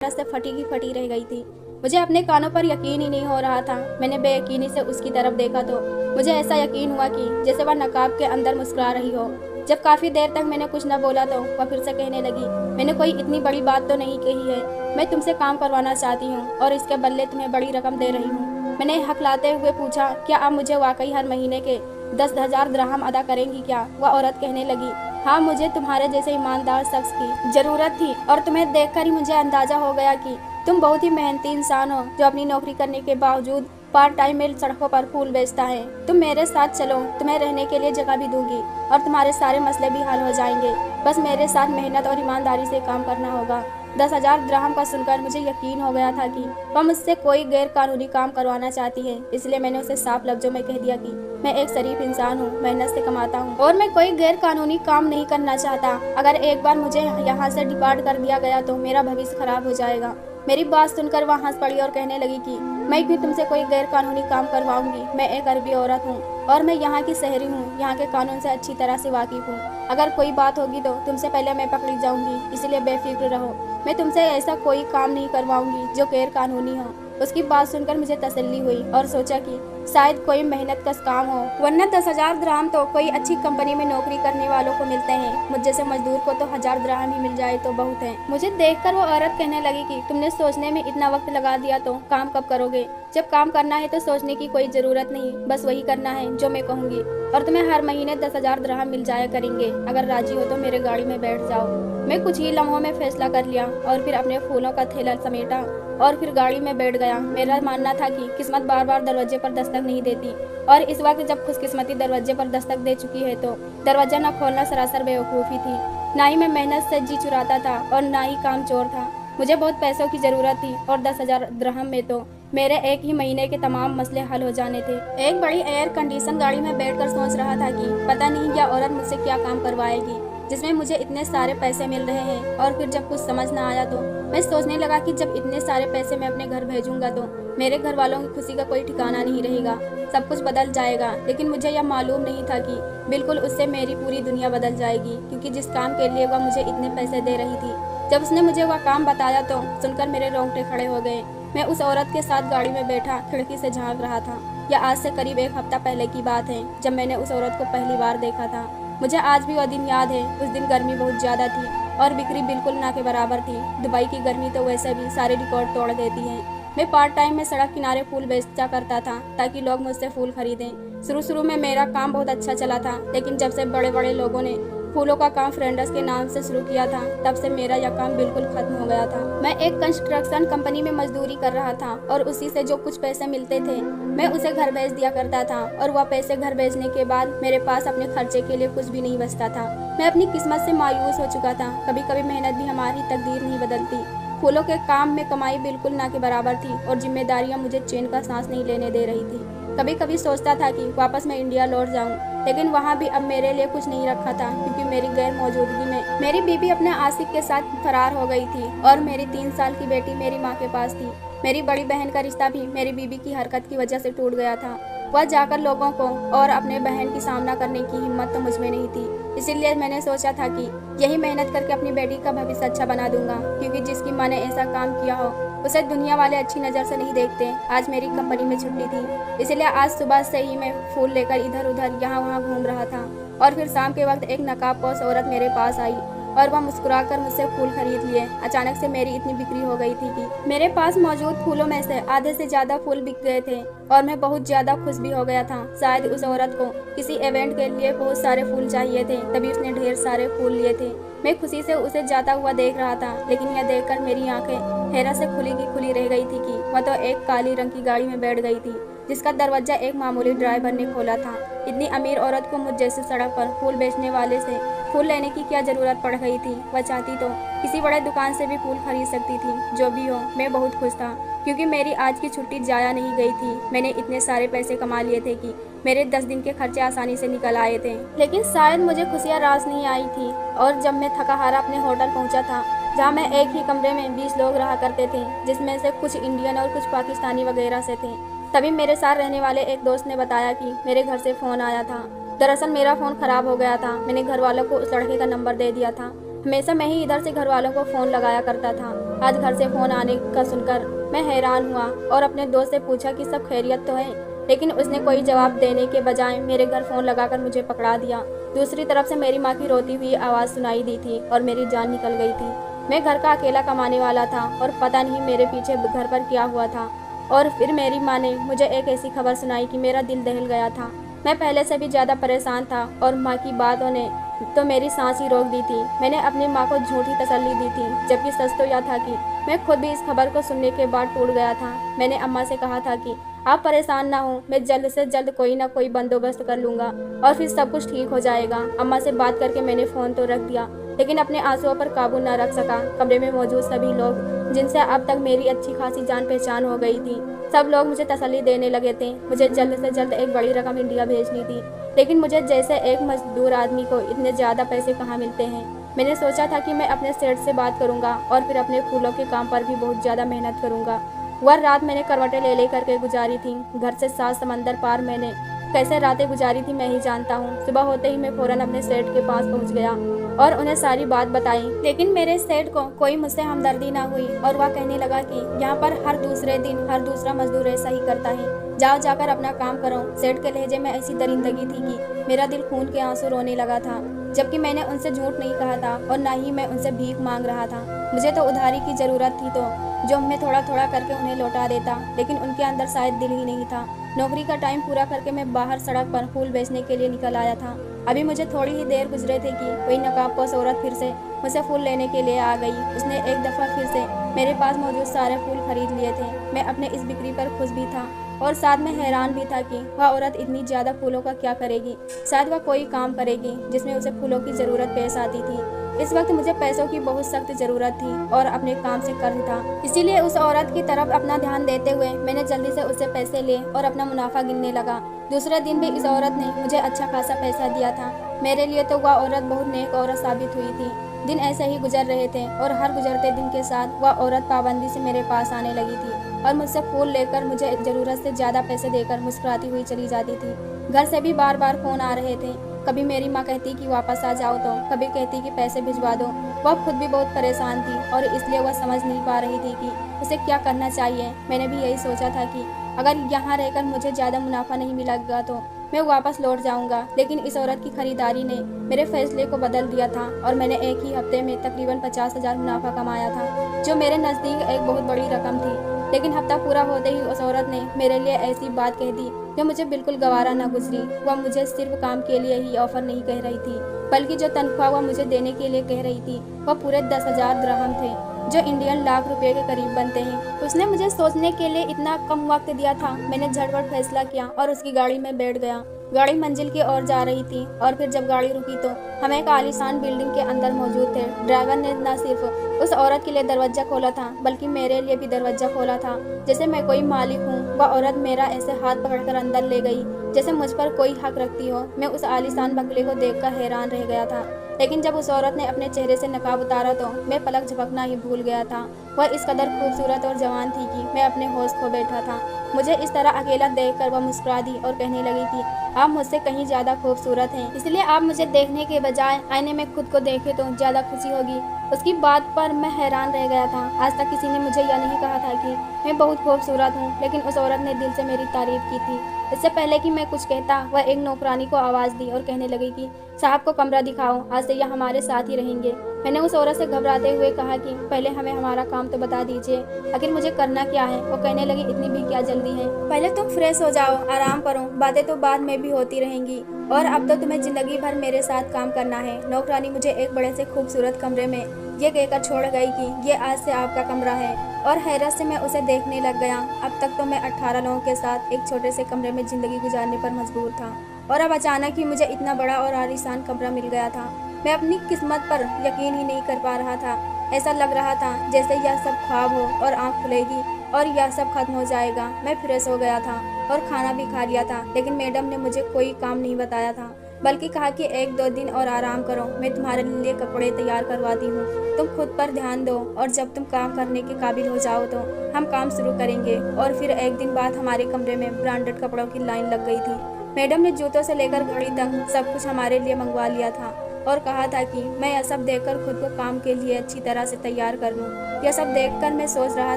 से फटी की फटी रह गई थी। मुझे अपने कानों पर यकीन ही नहीं हो रहा था। मैंने बेयकीनी से उसकी तरफ देखा तो मुझे ऐसा यकीन हुआ कि जैसे वह नकाब के अंदर मुस्कुरा रही हो। जब काफ़ी देर तक मैंने कुछ न बोला तो वह फिर से कहने लगी, मैंने कोई इतनी बड़ी बात तो नहीं कही है। मैं तुमसे काम करवाना चाहती हूँ और इसके बदले तुम्हें बड़ी रकम दे रही हूँ। मैंने हकलाते हुए पूछा, क्या आप मुझे वाकई हर महीने के 10,000 दिरहम अदा करेंगी क्या? वह औरत कहने लगी, हाँ, मुझे तुम्हारे जैसे ईमानदार शख्स की ज़रूरत थी और तुम्हें देखकर ही मुझे अंदाज़ा हो गया कि तुम बहुत ही मेहनती इंसान हो जो अपनी नौकरी करने के बावजूद पार्ट टाइम में सड़कों पर फूल बेचता है। तुम मेरे साथ चलो, तुम्हें रहने के लिए जगह भी दूंगी और तुम्हारे सारे मसले भी हल हो जाएंगे। बस मेरे साथ मेहनत और ईमानदारी से काम करना होगा। 10,000 दिरहम का सुनकर मुझे यकीन हो गया था कि वह मुझसे कोई गैर कानूनी काम करवाना चाहती है। इसलिए मैंने उसे साफ लफ्जों में कह दिया कि मैं एक शरीफ इंसान हूँ, मेहनत से कमाता हूँ और मैं कोई गैर कानूनी काम नहीं करना चाहता। अगर एक बार मुझे यहाँ से डिपार्ट कर दिया गया तो मेरा भविष्य खराब हो जाएगा। मेरी बात सुनकर वह हंस पड़ी और कहने लगी कि मैं क्यों तुमसे कोई गैर कानूनी काम करवाऊंगी। मैं एक अरबी औरत हूँ और मैं यहाँ की शहरी हूँ, यहाँ के कानून से अच्छी तरह से वाकिफ हूँ। अगर कोई बात होगी तो तुमसे पहले मैं पकड़ी जाऊंगी, इसलिए बेफिक्र रहो। मैं तुमसे ऐसा कोई काम नहीं करवाऊंगी जो गैर कानूनी हो। उसकी बात सुनकर मुझे तसल्ली हुई और सोचा कि शायद कोई मेहनत कश काम हो, वरना 10,000 दिरहम तो कोई अच्छी कंपनी में नौकरी करने वालों को मिलते हैं। मुझ जैसे मजदूर को तो 1,000 दिरहम ही मिल जाए तो बहुत है। मुझे देखकर वो औरत कहने लगी कि तुमने सोचने में इतना वक्त लगा दिया तो काम कब करोगे? जब काम करना है तो सोचने की कोई जरूरत नहीं, बस वही करना है जो मैं कहूँगी और तुम्हें हर महीने 10,000 दिरहम मिल जाया करेंगे। अगर राजी हो तो मेरे गाड़ी में बैठ जाओ। मैं कुछ ही लम्हों में फैसला कर लिया और फिर अपने फूलों का थैला समेटा और फिर गाड़ी में बैठ गया। मेरा मानना था कि किस्मत बार बार दरवाजे पर दस्तक नहीं देती और इस वक्त जब खुशकिस्मती दरवाजे पर दस्तक दे चुकी है तो दरवाजा न खोलना सरासर बेवकूफ़ी थी। ना ही मैं मेहनत से जी चुराता था और ना ही काम चोर था। मुझे बहुत पैसों की ज़रूरत थी और 10,000 दिरहम में तो मेरे एक ही महीने के तमाम मसले हल हो जाने थे। एक बड़ी एयर कंडीशन गाड़ी में बैठकर सोच रहा था कि पता नहीं यह औरत मुझसे क्या काम करवाएगी जिसमें मुझे इतने सारे पैसे मिल रहे हैं। और फिर जब कुछ समझ ना आया तो मैं सोचने लगा कि जब इतने सारे पैसे मैं अपने घर भेजूंगा तो मेरे घर वालों की खुशी का कोई ठिकाना नहीं रहेगा, सब कुछ बदल जाएगा। लेकिन मुझे यह मालूम नहीं था कि बिल्कुल उससे मेरी पूरी दुनिया बदल जाएगी, क्योंकि जिस काम के लिए वह मुझे इतने पैसे दे रही थी, जब उसने मुझे वह काम बताया तो सुनकर मेरे रोंगटे खड़े हो गए। मैं उस औरत के साथ गाड़ी में बैठा खिड़की से झांक रहा था। यह आज से करीब 1 हफ्ता पहले की बात है जब मैंने उस औरत को पहली बार देखा था। मुझे आज भी वह दिन याद है। उस दिन गर्मी बहुत ज़्यादा थी और बिक्री बिल्कुल ना के बराबर थी। दुबई की गर्मी तो वैसे भी सारे रिकॉर्ड तोड़ देती है। मैं पार्ट टाइम में सड़क किनारे फूल बेचा करता था ताकि लोग मुझसे फूल खरीदें। शुरू में मेरा काम बहुत अच्छा चला था, लेकिन जब से बड़े बड़े लोगों ने फूलों का काम फ्रेंडर्स के नाम से शुरू किया था तब से मेरा यह काम बिल्कुल खत्म हो गया था। मैं एक कंस्ट्रक्शन कंपनी में मजदूरी कर रहा था और उसी से जो कुछ पैसे मिलते थे मैं उसे घर भेज दिया करता था और वह पैसे घर भेजने के बाद मेरे पास अपने खर्चे के लिए कुछ भी नहीं बचता था। मैं अपनी किस्मत से मायूस हो चुका था। कभी कभी मेहनत भी हमारी तकदीर नहीं बदलती। फूलों के काम में कमाई बिल्कुल ना के बराबर थी और जिम्मेदारियां मुझे चैन का सांस नहीं लेने दे रही थी। कभी कभी सोचता था कि वापस मैं इंडिया लौट जाऊं, लेकिन वहाँ भी अब मेरे लिए कुछ नहीं रखा था, क्योंकि मेरी गैर मौजूदगी में मेरी बीबी अपने आशिक के साथ फरार हो गई थी और मेरी 3 साल की बेटी मेरी माँ के पास थी। मेरी बड़ी बहन का रिश्ता भी मेरी बीबी की हरकत की वजह से टूट गया था। वह जाकर लोगों को और अपने बहन की सामना करने की हिम्मत तो मुझ में नहीं थी। इसीलिए मैंने सोचा था कि यही मेहनत करके अपनी बेटी का भविष्य अच्छा बना दूंगा, क्योंकि जिसकी माँ ने ऐसा काम किया हो उसे दुनिया वाले अच्छी नज़र से नहीं देखते। आज मेरी कंपनी में छुट्टी थी, इसलिए आज सुबह से ही मैं फूल लेकर इधर उधर यहाँ वहाँ घूम रहा था। और फिर शाम के वक्त एक नकाबपोश औरत मेरे पास आई और वह मुस्कुराकर मुझसे फूल खरीद लिए। अचानक से मेरी इतनी बिक्री हो गई थी कि मेरे पास मौजूद फूलों में से आधे से ज़्यादा फूल बिक गए थे और मैं बहुत ज़्यादा खुश भी हो गया था। शायद उस औरत को किसी इवेंट के लिए बहुत सारे फूल चाहिए थे, तभी उसने ढेर सारे फूल लिए थे। मैं खुशी से उसे जाता हुआ देख रहा था, लेकिन यह देखकर मेरी आंखें हैरत से खुली की खुली रह गई थी कि वह तो एक काली रंग की गाड़ी में बैठ गई थी जिसका दरवाजा एक मामूली ड्राइवर ने खोला था। इतनी अमीर औरत को मुझ जैसे सड़क पर फूल बेचने वाले से फूल लेने की क्या जरूरत पड़ गई थी? वह चाहती तो किसी बड़े दुकान से भी फूल खरीद सकती थी। जो भी हो, मैं बहुत खुश था क्योंकि मेरी आज की छुट्टी जाया नहीं गई थी। मैंने इतने सारे पैसे कमा लिए थे कि मेरे 10 दिन के खर्चे आसानी से निकल आए थे। लेकिन शायद मुझे खुशियाँ रास नहीं आई थी और जब मैं थका हारा अपने होटल पहुंचा था, जहां मैं एक ही कमरे में 20 लोग रहा करते थे, जिसमें से कुछ इंडियन और कुछ पाकिस्तानी वगैरह से थे, तभी मेरे साथ रहने वाले एक दोस्त ने बताया कि मेरे घर से फ़ोन आया था। दरअसल मेरा फ़ोन ख़राब हो गया था। मैंने घर वालों को उस लड़के का नंबर दे दिया था। हमेशा मैं ही इधर से घर वालों को फ़ोन लगाया करता था। आज घर से फ़ोन आने का सुनकर मैं हैरान हुआ और अपने दोस्त से पूछा कि सब खैरियत तो है, लेकिन उसने कोई जवाब देने के बजाय मेरे घर फ़ोन लगाकर मुझे पकड़ा दिया। दूसरी तरफ से मेरी माँ की रोती हुई आवाज़ सुनाई दी थी और मेरी जान निकल गई थी। मैं घर का अकेला कमाने वाला था और पता नहीं मेरे पीछे घर पर क्या हुआ था। और फिर मेरी माँ ने मुझे एक ऐसी खबर सुनाई कि मेरा दिल दहल गया था। मैं पहले से भी ज़्यादा परेशान था और माँ की बातों ने तो मेरी सांस ही रोक दी थी। मैंने अपनी माँ को झूठी तसल्ली दी थी, जबकि सच तो यह था कि मैं खुद भी इस खबर को सुनने के बाद टूट गया था। मैंने अम्मा से कहा था कि आप परेशान ना हो, मैं जल्द से जल्द कोई ना कोई बंदोबस्त कर लूँगा और फिर सब कुछ ठीक हो जाएगा। अम्मा से बात करके मैंने फ़ोन तो रख दिया, लेकिन अपने आंसुओं पर काबू न रख सका। कमरे में मौजूद सभी लोग, जिनसे अब तक मेरी अच्छी खासी जान पहचान हो गई थी, सब लोग मुझे तसल्ली देने लगे थे। मुझे जल्द से जल्द एक बड़ी रकम इंडिया भेजनी थी, लेकिन मुझे जैसे एक मजदूर आदमी को इतने ज़्यादा पैसे कहाँ मिलते हैं। मैंने सोचा था कि मैं अपने सेठ से बात करूंगा और फिर अपने फूलों के काम पर भी बहुत ज़्यादा मेहनत करूंगा। वह रात मैंने करवटें ले करके गुजारी थी। घर से 7 समंदर पार मैंने कैसे रातें गुजारी थी मैं ही जानता हूँ। सुबह होते ही मैं फौरन अपने सेठ के पास पहुँच गया और उन्हें सारी बात बताई, लेकिन मेरे सेठ को कोई मुझसे हमदर्दी ना हुई और वह कहने लगा कि यहाँ पर हर दूसरे दिन हर दूसरा मजदूर ऐसा ही करता है, जाओ जाकर अपना काम करो। सेठ के लहजे में ऐसी दरिंदगी थी कि मेरा दिल खून के आंसू रोने लगा था, जबकि मैंने उनसे झूठ नहीं कहा था और ना ही मैं उनसे भीख मांग रहा था। मुझे तो उधारी की ज़रूरत थी तो जो मैं थोड़ा थोड़ा करके उन्हें लौटा देता, लेकिन उनके अंदर शायद दिल ही नहीं था। नौकरी का टाइम पूरा करके मैं बाहर सड़क पर फूल बेचने के लिए निकल आया था। अभी मुझे थोड़ी ही देर गुजरे थे कि कोई नकाबपोश औरत फिर से मुझसे फूल लेने के लिए आ गई। उसने एक दफ़ा फिर से मेरे पास मौजूद सारे फूल खरीद लिए थे। मैं अपने इस बिक्री पर खुश भी था और साथ में हैरान भी था कि वह औरत इतनी ज़्यादा फूलों का क्या करेगी। शायद वह कोई काम करेगी जिसमें उसे फूलों की ज़रूरत पेश आती थी। इस वक्त मुझे पैसों की बहुत सख्त ज़रूरत थी और अपने काम से कर्ज था, इसीलिए उस औरत की तरफ अपना ध्यान देते हुए मैंने जल्दी से उससे पैसे लिए और अपना मुनाफा गिनने लगा। दूसरे दिन भी इस औरत ने मुझे अच्छा खासा पैसा दिया था। मेरे लिए तो वह औरत बहुत नेक औरत साबित हुई थी। दिन ऐसे ही गुजर रहे थे और हर गुजरते दिन के साथ वह औरत पाबंदी से मेरे पास आने लगी थी और मुझसे फूल लेकर मुझे ज़रूरत से ज़्यादा पैसे देकर मुस्कुराती हुई चली जाती थी। घर से भी बार बार फ़ोन आ रहे थे। कभी मेरी माँ कहती कि वापस आ जाओ, तो कभी कहती कि पैसे भिजवा दो। वह खुद भी बहुत परेशान थी और इसलिए वह समझ नहीं पा रही थी कि उसे क्या करना चाहिए। मैंने भी यही सोचा था कि अगर यहाँ रहकर मुझे ज़्यादा मुनाफा नहीं मिलेगा तो मैं वापस लौट जाऊंगा, लेकिन इस औरत की खरीदारी ने मेरे फैसले को बदल दिया था और मैंने एक ही हफ्ते में तकरीबन 50,000 मुनाफा कमाया था, जो मेरे नज़दीक एक बहुत बड़ी रकम थी। लेकिन हफ्ता पूरा होते ही उस औरत ने मेरे लिए ऐसी बात कह दी जो मुझे बिल्कुल गवारा न गुजरी। वह मुझे सिर्फ काम के लिए ही ऑफर नहीं कह रही थी, बल्कि जो तनख्वाह वह मुझे देने के लिए कह रही थी वह पूरे 10,000 दिरहम थे, जो इंडियन लाख रुपए के करीब बनते हैं। उसने मुझे सोचने के लिए इतना कम वक्त दिया था। मैंने झटपट फैसला किया और उसकी गाड़ी में बैठ गया। गाड़ी मंजिल की ओर जा रही थी और फिर जब गाड़ी रुकी तो हम एक आलीशान बिल्डिंग के अंदर मौजूद थे। ड्राइवर ने न सिर्फ उस औरत के लिए दरवाजा खोला था, बल्कि मेरे लिए भी दरवाजा खोला था, जैसे मैं कोई मालिक हूँ। वह औरत मेरा ऐसे हाथ पकड़कर अंदर ले गई जैसे मुझ पर कोई हक रखती हो। मैं उस आलीशान बंगले को देखकर हैरान रह गया था, लेकिन जब उस औरत ने अपने चेहरे से नकाब उतारा तो मैं पलक झपकना ही भूल गया था। वह इस कदर खूबसूरत और जवान थी कि मैं अपने होश खो बैठा था। मुझे इस तरह अकेला देखकर वह मुस्कुरा दी और कहने लगी कि आप मुझसे कहीं ज़्यादा खूबसूरत हैं, इसलिए आप मुझे देखने के बजाय आईने में खुद को देखें तो ज़्यादा खुशी होगी। उसकी बात पर मैं हैरान रह गया था। आज तक किसी ने मुझे यह नहीं कहा था कि मैं बहुत खूबसूरत हूँ, लेकिन उस औरत ने दिल से मेरी तारीफ की थी। इससे पहले कि मैं कुछ कहता, वह एक नौकरानी को आवाज़ दी और कहने लगी कि साहब को कमरा दिखाओ, आज से यह हमारे साथ ही रहेंगे। मैंने उस औरत से घबराते हुए कहा कि पहले हमें हमारा काम तो बता दीजिए, आखिर मुझे करना क्या है। वो कहने लगी इतनी भी क्या जल्दी है, पहले तुम फ्रेश हो जाओ, आराम करो, बातें तो बाद में भी होती रहेंगी और अब तो तुम्हें जिंदगी भर मेरे साथ काम करना है। नौकरानी मुझे एक बड़े से खूबसूरत कमरे में ये कहकर छोड़ गई कि ये आज से आपका कमरा है, और हैरत से मैं उसे देखने लग गया। अब तक तो मैं 18 लोगों के साथ एक छोटे से कमरे में ज़िंदगी गुजारने पर मजबूर था, और अब अचानक ही मुझे इतना बड़ा और आलीशान कमरा मिल गया था। मैं अपनी किस्मत पर यकीन ही नहीं कर पा रहा था। ऐसा लग रहा था जैसे यह सब ख्वाब हो और आँख खुलेगी और यह सब खत्म हो जाएगा। मैं फ्रेश हो गया था और खाना भी खा लिया था, लेकिन मैडम ने मुझे कोई काम नहीं बताया था, बल्कि कहा कि 1-2 दिन और आराम करो, मैं तुम्हारे लिए कपड़े तैयार करवाती हूँ, तुम खुद पर ध्यान दो और जब तुम काम करने के काबिल हो जाओ तो हम काम शुरू करेंगे। और फिर एक दिन बाद हमारे कमरे में ब्रांडेड कपड़ों की लाइन लग गई थी। मैडम ने जूतों से लेकर घड़ी तक सब कुछ हमारे लिए मंगवा लिया था। और कहा था कि मैं यह सब देखकर खुद को काम के लिए अच्छी तरह से तैयार कर लूँ। यह सब देखकर मैं सोच रहा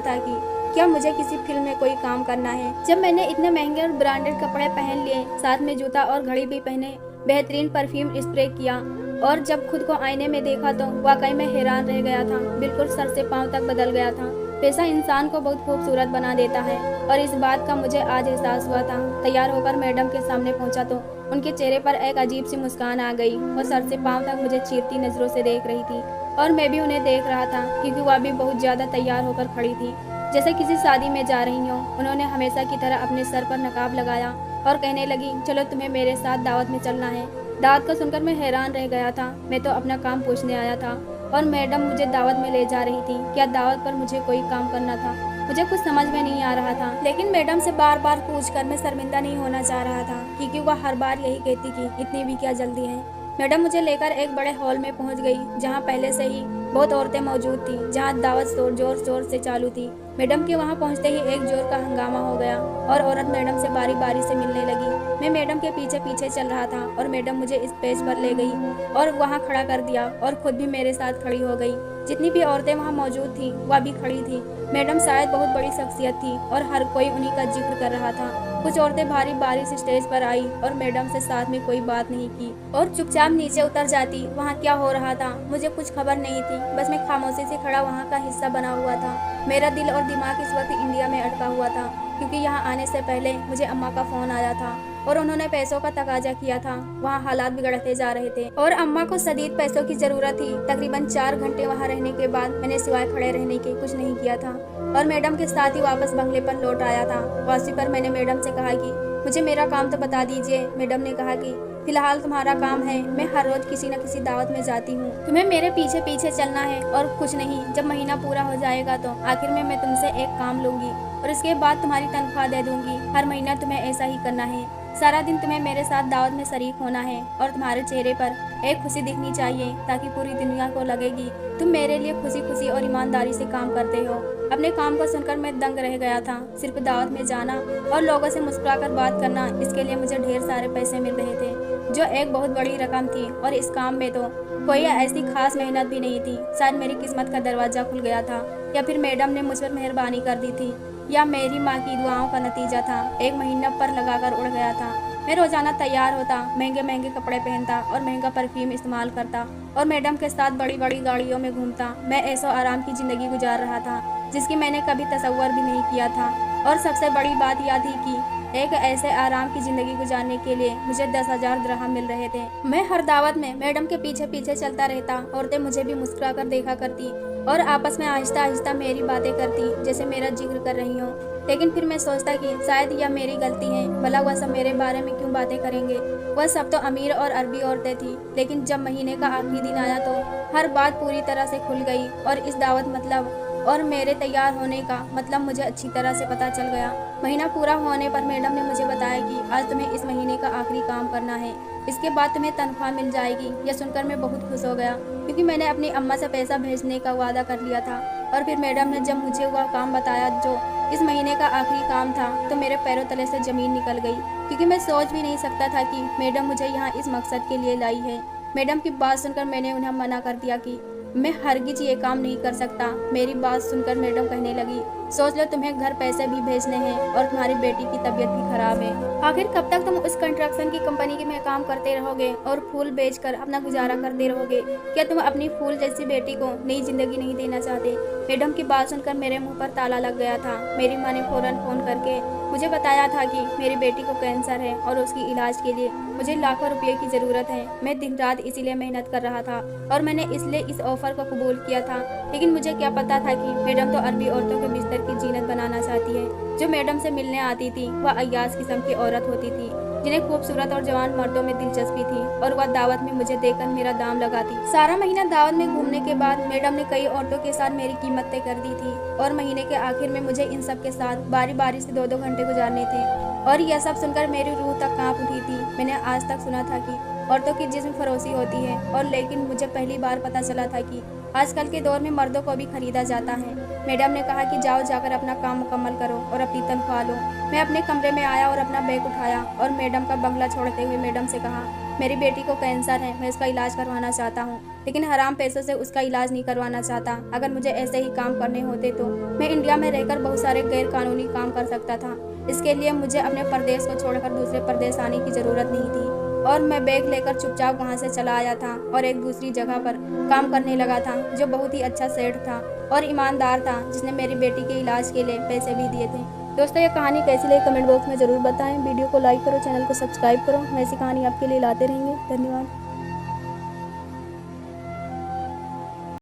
था कि क्या मुझे किसी फिल्म में कोई काम करना है। जब मैंने इतने महंगे और ब्रांडेड कपड़े पहन लिए, साथ में जूता और घड़ी भी पहने, बेहतरीन परफ्यूम स्प्रे किया और जब खुद को आईने में देखा तो वाकई में हैरान रह गया था। बिल्कुल सर से पांव तक बदल गया था। पैसा इंसान को बहुत खूबसूरत बना देता है और इस बात का मुझे आज एहसास हुआ था। तैयार होकर मैडम के सामने पहुंचा तो उनके चेहरे पर एक अजीब सी मुस्कान आ गई। वो सर से पांव तक मुझे चीरती नजरों से देख रही थी और मैं भी उन्हें देख रहा था, क्योंकि वह भी बहुत ज्यादा तैयार होकर खड़ी थी, जैसे किसी शादी में जा रही हो। उन्होंने हमेशा की तरह अपने सर पर नकाब लगाया और कहने लगी, चलो तुम्हें मेरे साथ दावत में चलना है। दावत को सुनकर मैं हैरान रह गया था। मैं तो अपना काम पूछने आया था और मैडम मुझे दावत में ले जा रही थी। क्या दावत पर मुझे कोई काम करना था? मुझे कुछ समझ में नहीं आ रहा था, लेकिन मैडम से बार बार पूछकर मैं शर्मिंदा नहीं होना चाह रहा था, क्योंकि वह हर बार यही कहती कि इतनी भी क्या जल्दी है। मैडम मुझे लेकर एक बड़े हॉल में पहुंच गई, जहां पहले से ही बहुत औरतें मौजूद थी, जहां दावत जोर जोर से चालू थी। मैडम के वहां पहुंचते ही एक जोर का हंगामा हो गया और औरत मैडम से बारी बारी से मिलने लगी। मैं मैडम के पीछे पीछे चल रहा था और मैडम मुझे इस पेज पर ले गई और वहां खड़ा कर दिया और खुद भी मेरे साथ खड़ी हो गई। जितनी भी औरतें वहां मौजूद थी वह भी खड़ी थी। मैडम शायद बहुत बड़ी शख्सियत थी और हर कोई उन्हीं का जिक्र कर रहा था। कुछ औरतें भारी बारी से स्टेज पर आई और मैडम से साथ में कोई बात नहीं की और चुपचाप नीचे उतर जाती। वहाँ क्या हो रहा था मुझे कुछ खबर नहीं थी, बस मैं खामोशी से खड़ा वहाँ का हिस्सा बना हुआ था। मेरा दिल और दिमाग इस वक्त इंडिया में अटका हुआ था, क्योंकि यहाँ आने से पहले मुझे अम्मा का फोन आया था और उन्होंने पैसों का तकाजा किया था। वहाँ हालात बिगड़ते जा रहे थे और अम्मा को शदीद पैसों की जरूरत थी। तकरीबन 4 घंटे वहाँ रहने के बाद मैंने सिवाय खड़े रहने के कुछ नहीं किया था और मैडम के साथ ही वापस बंगले पर लौट आया था। वापसी पर मैंने मैडम से कहा कि मुझे मेरा काम तो बता दीजिए। मैडम ने कहा कि फिलहाल तुम्हारा काम है, मैं हर रोज किसी न किसी दावत में जाती हूँ, तुम्हें मेरे पीछे पीछे चलना है और कुछ नहीं। जब महीना पूरा हो जाएगा तो आखिर में मैं तुमसे एक काम लूंगी और इसके बाद तुम्हारी तनख्वाह दे दूंगी। हर महीना तुम्हें ऐसा ही करना है। सारा दिन तुम्हें मेरे साथ दावत में शरीक होना है और तुम्हारे चेहरे पर एक खुशी दिखनी चाहिए, ताकि पूरी दुनिया को लगेगी तुम मेरे लिए खुशी खुशी और ईमानदारी से काम करते हो। अपने काम को सुनकर मैं दंग रह गया था। सिर्फ दावत में जाना और लोगों से मुस्कुराकर बात करना, इसके लिए मुझे ढेर सारे पैसे मिल रहे थे, जो एक बहुत बड़ी रकम थी। और इस काम में तो कोई ऐसी खास मेहनत भी नहीं थी। शायद मेरी किस्मत का दरवाजा खुल गया था, या फिर मैडम ने मुझ पर मेहरबानी कर दी थी, या मेरी माँ की दुआओं का नतीजा था। एक महीना पर लगाकर उड़ गया था। मैं रोजाना तैयार होता, महंगे महंगे कपड़े पहनता और महंगा परफ्यूम इस्तेमाल करता और मैडम के साथ बड़ी बड़ी गाड़ियों में घूमता। मैं ऐसो आराम की जिंदगी गुजार रहा था जिसकी मैंने कभी तसव्वुर भी नहीं किया था। और सबसे बड़ी बात यह थी कि एक ऐसे आराम की जिंदगी गुजारने के लिए मुझे 10,000 दिरहम मिल रहे थे। मैं हर दावत में मैडम के पीछे पीछे चलता रहता। औरतें मुझे भी मुस्कुरा कर देखा करती और आपस में आहिस्ता आहिस्ता मेरी बातें करती, जैसे मेरा जिक्र कर रही हो। लेकिन फिर मैं सोचता कि शायद यह मेरी गलती है, भला वह सब मेरे बारे में क्यों बातें करेंगे। वह सब तो अमीर और अरबी औरतें थी। लेकिन जब महीने का आखिरी दिन आया तो हर बात पूरी तरह से खुल गई और इस दावत मतलब और मेरे तैयार होने का मतलब मुझे अच्छी तरह से पता चल गया। महीना पूरा होने पर मैडम ने मुझे बताया कि आज तुम्हें इस महीने का आखिरी काम करना है, इसके बाद तुम्हें तनख्वाह मिल जाएगी। यह सुनकर मैं बहुत खुश हो गया, क्योंकि मैंने अपनी अम्मा से पैसा भेजने का वादा कर लिया था। और फिर मैडम ने जब मुझे वह काम बताया जो इस महीने का आखिरी काम था, तो मेरे पैरों तले से जमीन निकल गई, क्योंकि मैं सोच भी नहीं सकता था कि मैडम मुझे यहाँ इस मकसद के लिए लाई है। मैडम की बात सुनकर मैंने उन्हें मना कर दिया कि मैं हरगिज ये काम नहीं कर सकता। मेरी बात सुनकर मैडम कहने लगी, सोच लो तुम्हें घर पैसे भी भेजने हैं और तुम्हारी बेटी की तबीयत भी खराब है। आखिर कब तक तुम उस कंस्ट्रक्शन की कंपनी में काम करते रहोगे और फूल बेचकर अपना गुजारा करते रहोगे? क्या तुम अपनी फूल जैसी बेटी को नई जिंदगी नहीं देना चाहते? मैडम की बात सुनकर मेरे मुंह पर ताला लग गया था। मेरी माँ ने फौरन फोन करके मुझे बताया था कि मेरी बेटी को कैंसर है और उसकी इलाज के लिए मुझे लाखों रुपए की जरूरत है। मैं दिन रात इसीलिए मेहनत कर रहा था और मैंने इसलिए इस ऑफर को कबूल किया था। लेकिन मुझे क्या पता था कि मैडम तो अरबी औरतों के बिस्तर की जीनत बनाना चाहती है। जो मैडम से मिलने आती थी वह अय्याश किस्म की औरत होती थी, जिन्हें खूबसूरत और जवान मर्दों में दिलचस्पी थी, और वह दावत में मुझे देखकर मेरा दाम लगाती। सारा महीना दावत में घूमने के बाद मैडम ने कई औरतों के साथ मेरी कीमत तय कर दी थी और महीने के आखिर में मुझे इन सब के साथ बारी बारी से 2-2 घंटे गुजारने थे। और यह सब सुनकर मेरी रूह तक कांप उठी थी। मैंने आज तक सुना था कि औरतों की जिस्म फरोशी होती है, और लेकिन मुझे पहली बार पता चला था कि आजकल के दौर में मर्दों को भी खरीदा जाता है। मैडम ने कहा कि जाओ जाकर अपना काम मुकम्मल करो और अपनी तनख्वाह लो। मैं अपने कमरे में आया और अपना बैग उठाया और मैडम का बंगला छोड़ते हुए मैडम से कहा, मेरी बेटी को कैंसर है, मैं उसका इलाज करवाना चाहता हूँ, लेकिन हराम पैसों से उसका इलाज नहीं करवाना चाहता। अगर मुझे ऐसे ही काम करने होते तो मैं इंडिया में रहकर बहुत सारे गैर कानूनी काम कर सकता था। इसके लिए मुझे अपने प्रदेश को छोड़कर दूसरे प्रदेश आने की ज़रूरत नहीं थी और मैं बैग लेकर चुपचाप वहाँ से चला आया था और एक दूसरी जगह पर काम करने लगा था, जो बहुत ही अच्छा सेठ था और ईमानदार था, जिसने मेरी बेटी के इलाज के लिए पैसे भी दिए थे। दोस्तों, ये कहानी कैसी लगी कमेंट बॉक्स में ज़रूर बताएं। वीडियो को लाइक करो, चैनल को सब्सक्राइब करो। हम ऐसी कहानी आपके लिए लाते रहेंगे। धन्यवाद।